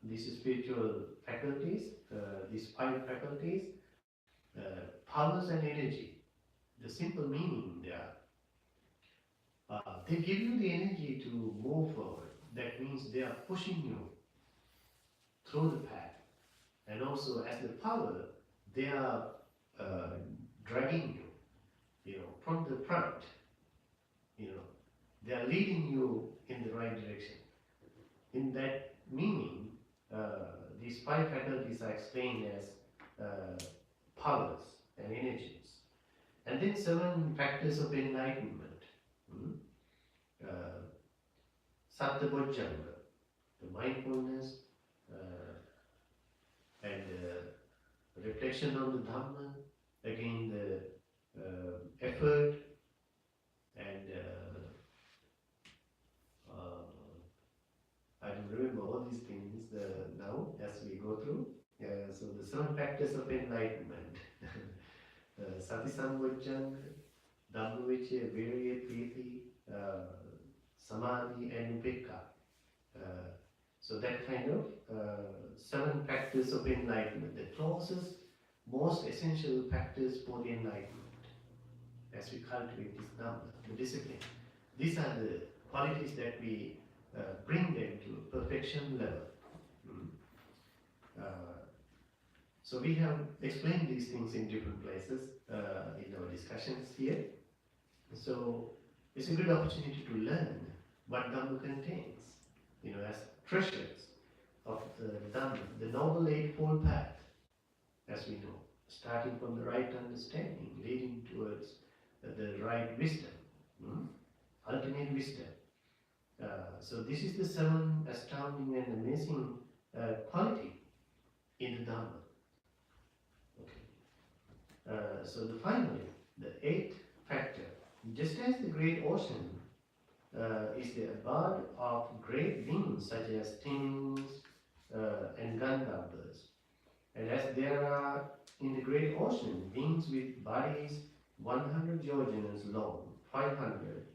S1: these spiritual faculties, these five faculties, powers and energy. The simple meaning there. They give you the energy to move forward. That means they are pushing you through the path. And also as the power, they are dragging you, from the front. They are leading you in the right direction. In that meaning, these five faculties are explained as powers and energies. And then seven factors of enlightenment. Satta Bojjhanga, the mindfulness and reflection on the Dhamma, again the effort and I don't remember all these things now as we go through. So the seven factors of enlightenment: Sati Sambojjhanga, Dhammavicaya, Virya, Priti, Samadhi, and Upekka. So that kind of seven factors of enlightenment, the closest most essential factors for the enlightenment as we cultivate this Dhamma, the discipline. These are the qualities that we bring them to perfection level. So we have explained these things in different places in our discussions here. So it's a good opportunity to learn what Dhamma contains, as treasures of the Dhamma, the Noble Eightfold Path, as we know, starting from the right understanding, leading towards the right wisdom, ultimate wisdom. So this is the 7 astounding and amazing quality in the Dhamma. Okay. So finally, the 8th factor, just as the great ocean is the abode of great beings such as kings and Gandharvas, and as there are in the great ocean beings with bodies 100 yojanas long, 500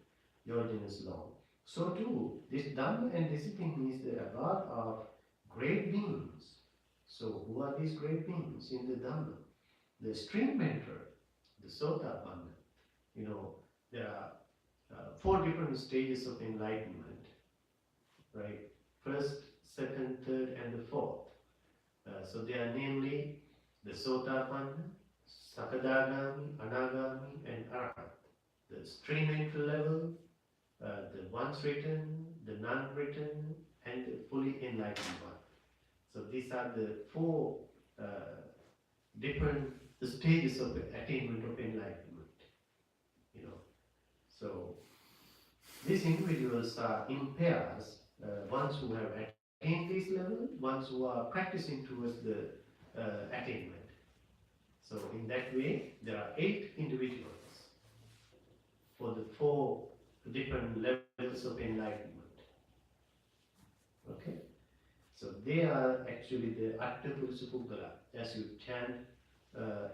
S1: yojanas long, so too this Dhamma and discipline is the abode of great beings. So who are these great beings in the Dhamma? The stream mentor, the Sotapanna. There are 4 different stages of enlightenment, right? First, second, third, and the 4th. So they are namely the Sotapanna, Sakadagami, Anagami, and Arhat. The stream entry level, the once written, the non-written, and the fully enlightened one. So these are the 4 different stages of the attainment of enlightenment. So these individuals are in pairs, ones who have attained this level, ones who are practicing towards the attainment. So in that way, there are 8 individuals for the 4 different levels of enlightenment. Okay? So they are actually the Attapurusapuggala, as you chant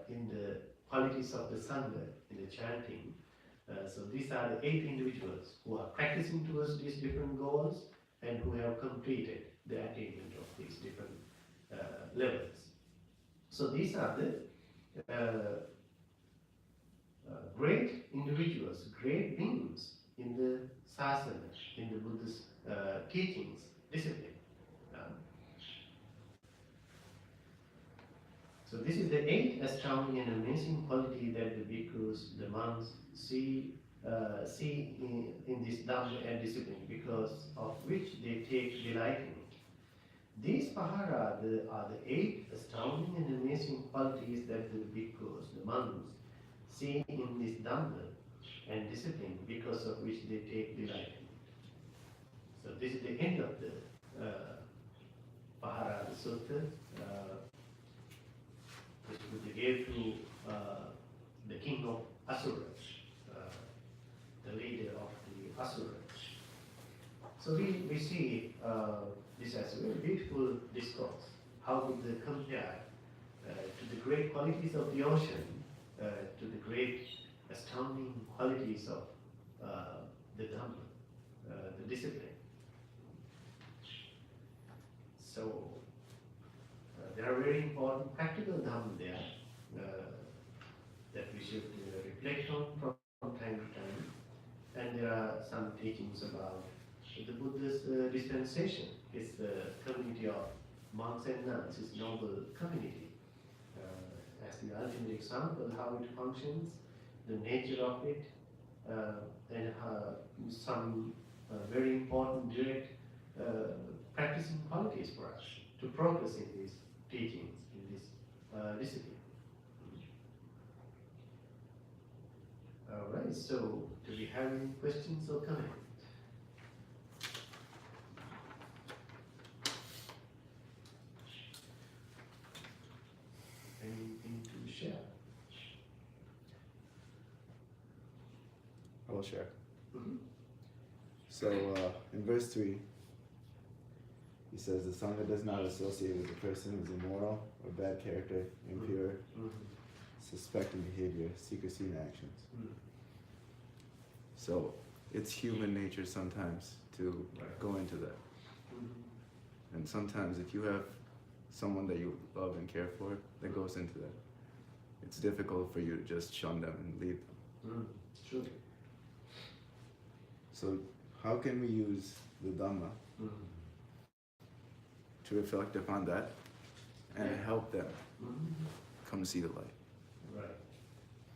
S1: in the qualities of the Sangha, in the chanting. So these are the 8 individuals who are practicing towards these different goals and who have completed the attainment of these different levels. So these are the great individuals, great beings in the sasana, in the Buddhist teachings, discipline. So this is the 8th astounding and amazing quality that the bhikkhus, the monks, see in this Dhamma and discipline, because of which they take delight in it. These Pahārāda are the 8 astounding and amazing qualities that the bhikkhus, the monks, see in this Dhamma and discipline, because of which they take delight in it. So this is the end of the Pahārāda Sutta, which Buddha gave to the king of Asuras, the leader of the Asuras. So we see this as a very beautiful discourse. How Buddha compare to the great qualities of the ocean, to the great astounding qualities of the Dhamma, the discipline. So there are very important practical Dhamma there that we should reflect on from time to time. And there are some teachings about the Buddha's dispensation, his community of monks and nuns, his noble community, as the ultimate example, how it functions, the nature of it, and some very important direct practicing qualities for us to progress in these teachings, in this discipline. Alright, so do we have any questions or comments? Anything to share?
S2: I will share.
S1: Mm-hmm.
S2: So in verse 3, he says the Sangha does not associate with a person who is immoral or bad character, impure, suspecting behavior, secrecy in actions. So it's human nature sometimes to go into that. And sometimes if you have someone that you love and care for that goes into that, it's difficult for you to just shun them and leave them.
S1: True.
S2: So how can we use the Dhamma to reflect upon that and help them come see the light?
S1: Right.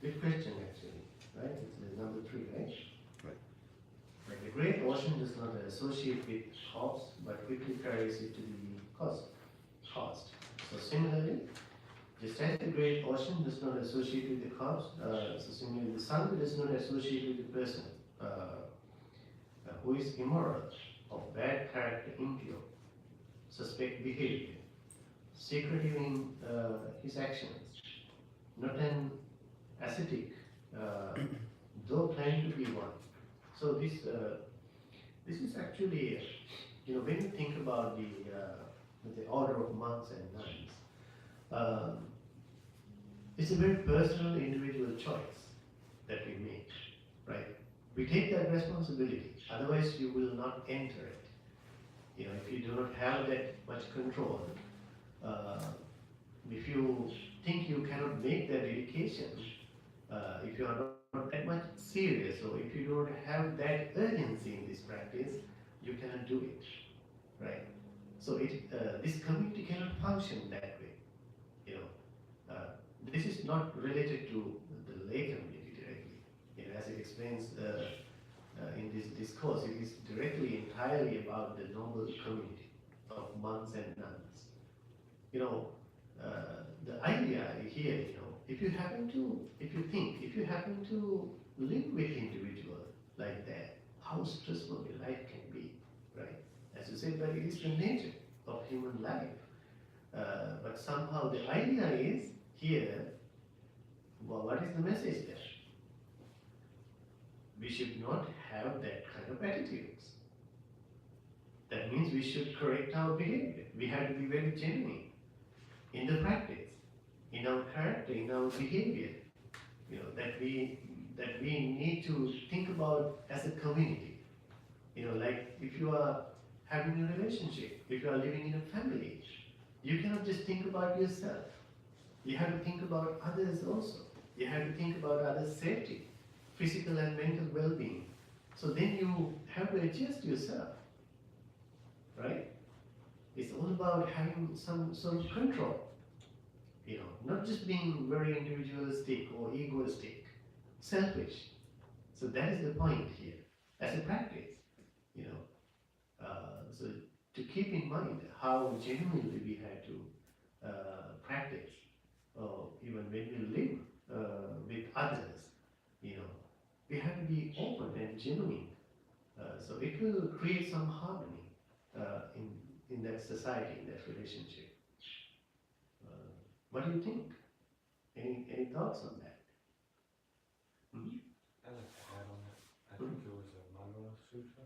S1: Good question, actually. Right? It's number 3, right?
S2: Right.
S1: Like the great ocean does not associate with cause, but quickly carries it to the cost. So similarly, just as the great ocean does not associate with the cause, so similarly the Sangha does not associate with the person who is immoral, of bad character, impure, suspect behavior, secretive in his actions, not an ascetic, though claiming to be one. So this is actually, when you think about the order of monks and nuns, it's a very personal, individual choice that we make, right? We take that responsibility. Otherwise, you will not enter it. If you do not have that much control, if you think you cannot make that dedication, if you are not that much serious, or if you don't have that urgency in this practice, you cannot do it, right? So this community cannot function that way. This is not related to the lay community directly. As it explains in this discourse, it is directly, entirely about the noble community of monks and nuns. The idea here, if you happen to live with individuals like that, how stressful your life can be, right? As you said, but it is the nature of human life. But somehow the idea is here, well, what is the message there? We should not have that kind of attitudes. That means we should correct our behavior. We have to be very genuine in the practice, in our character, in our behavior. That we need to think about as a community. Like if you are having a relationship, if you are living in a family, you cannot just think about yourself. You have to think about others also. You have to think about others' safety, physical and mental well-being. So then you have to adjust yourself, right? It's all about having some sort of control, not just being very individualistic or egoistic, selfish. So that is the point here, as a practice, so to keep in mind how genuinely we have to practice, even when we live with others, we have to be open and genuine. So it will create some harmony in that society, in that relationship. What do you think? Any thoughts on that?
S3: I'd like to add on that. I think it was a Mangala Sutta.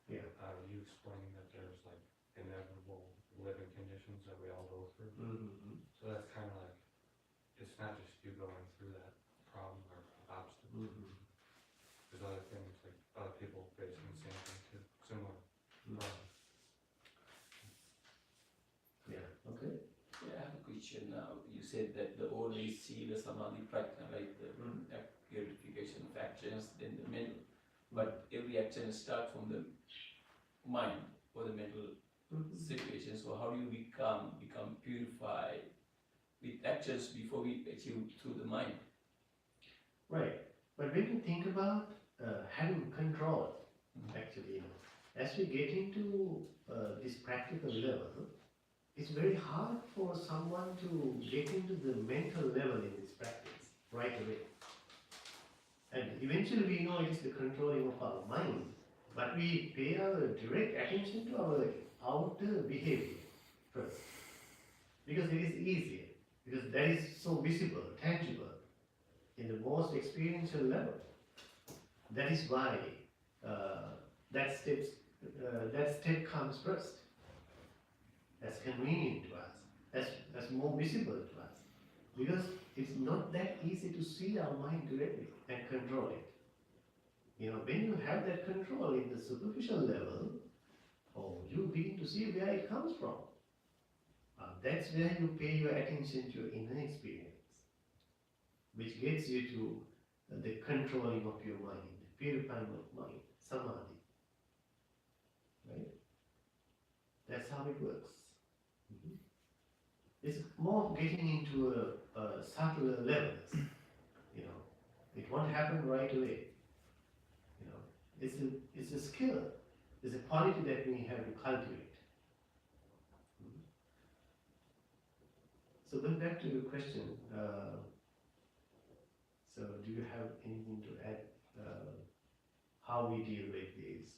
S1: Yeah.
S3: You explaining that there's like inevitable living conditions that we all go through. So that's kind of like, it's not just you going through that problem or obstacle. There's other things like other people facing the same thing too, similar problems.
S1: Yeah. Okay.
S4: Yeah, I have a question now. You said that the only Sila Samadhi practice, like the purification of actions, then the mental. But every action starts from the mind or the mental situation. So how do you become purified with actions before we achieve through the mind?
S1: Right. But when you think about having control, actually, as we get into this practical level, it's very hard for someone to get into the mental level in this practice right away. And eventually we know it is the controlling of our mind, but we pay our direct attention to our outer behavior first. Because it is easier, because that is so visible, tangible, in the most experiential level. That is why that step comes first, as convenient to us, as more visible to us. Because it's not that easy to see our mind directly and control it. When you have that control in the superficial level, you begin to see where it comes from. That's where you pay your attention to your inner experience. which gets you to the controlling of your mind, purifying of mind, samadhi. Right? That's how it works. It's more getting into a subtler levels. You know, it won't happen right away. You know, it's a skill. It's a quality that we have to cultivate. So going back to your question, so do you have anything to add? How we deal with these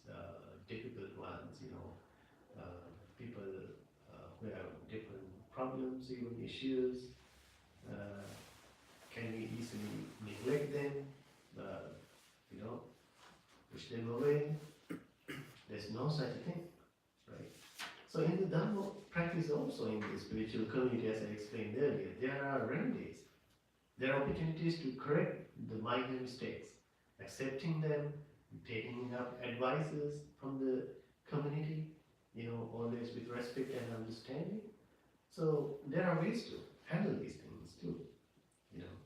S1: difficult ones? You know, people who have different problems, even issues. Can we easily neglect them? You know, push them away? There's no such a thing, right? So in the Dhamma practice also in the spiritual community, as I explained earlier, there are remedies. There are opportunities to correct the minor mistakes, accepting them, taking up advices from the community, you know, always with respect and understanding. So there are ways to handle these things too, you know.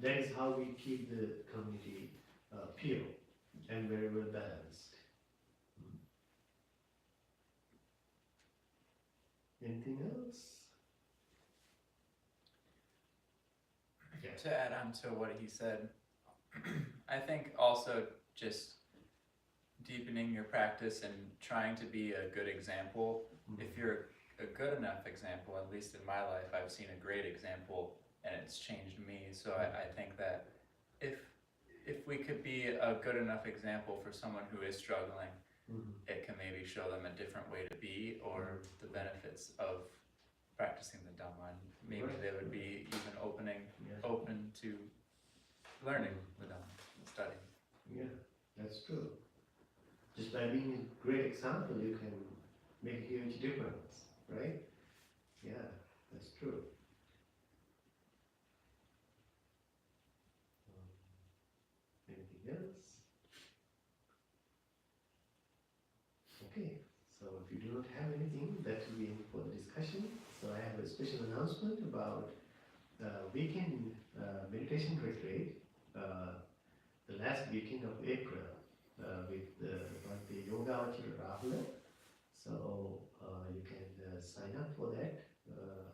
S1: That is how we keep the community pure and very well balanced. Anything else? Yeah.
S5: To add on to what he said, I think also just deepening your practice and trying to be a good example. If you're a good enough example, at least in my life, I've seen a great example and it's changed me. So I think that if we could be a good enough example for someone who is struggling, it can maybe show them a different way to be or the benefits of practicing the Dhamma. And maybe they would be even open to learning the Dhamma, studying.
S1: Yeah, that's true. Just by being a great example, you can make a huge difference, right? Yeah, that's true. Anything else? Okay, so if you do not have anything, that will be for the discussion. So I have a special announcement about weekend meditation retreat, the last weekend of April, with Bhante Yoga Rahula. So you can sign up for that.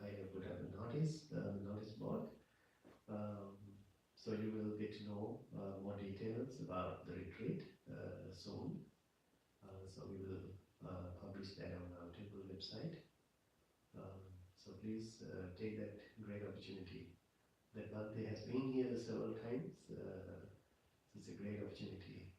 S1: I have put up a notice board. So you will get to know more details about the retreat soon. So we will publish that on our temple website. So please take that great opportunity. That Bhante has been here several times. It's a great opportunity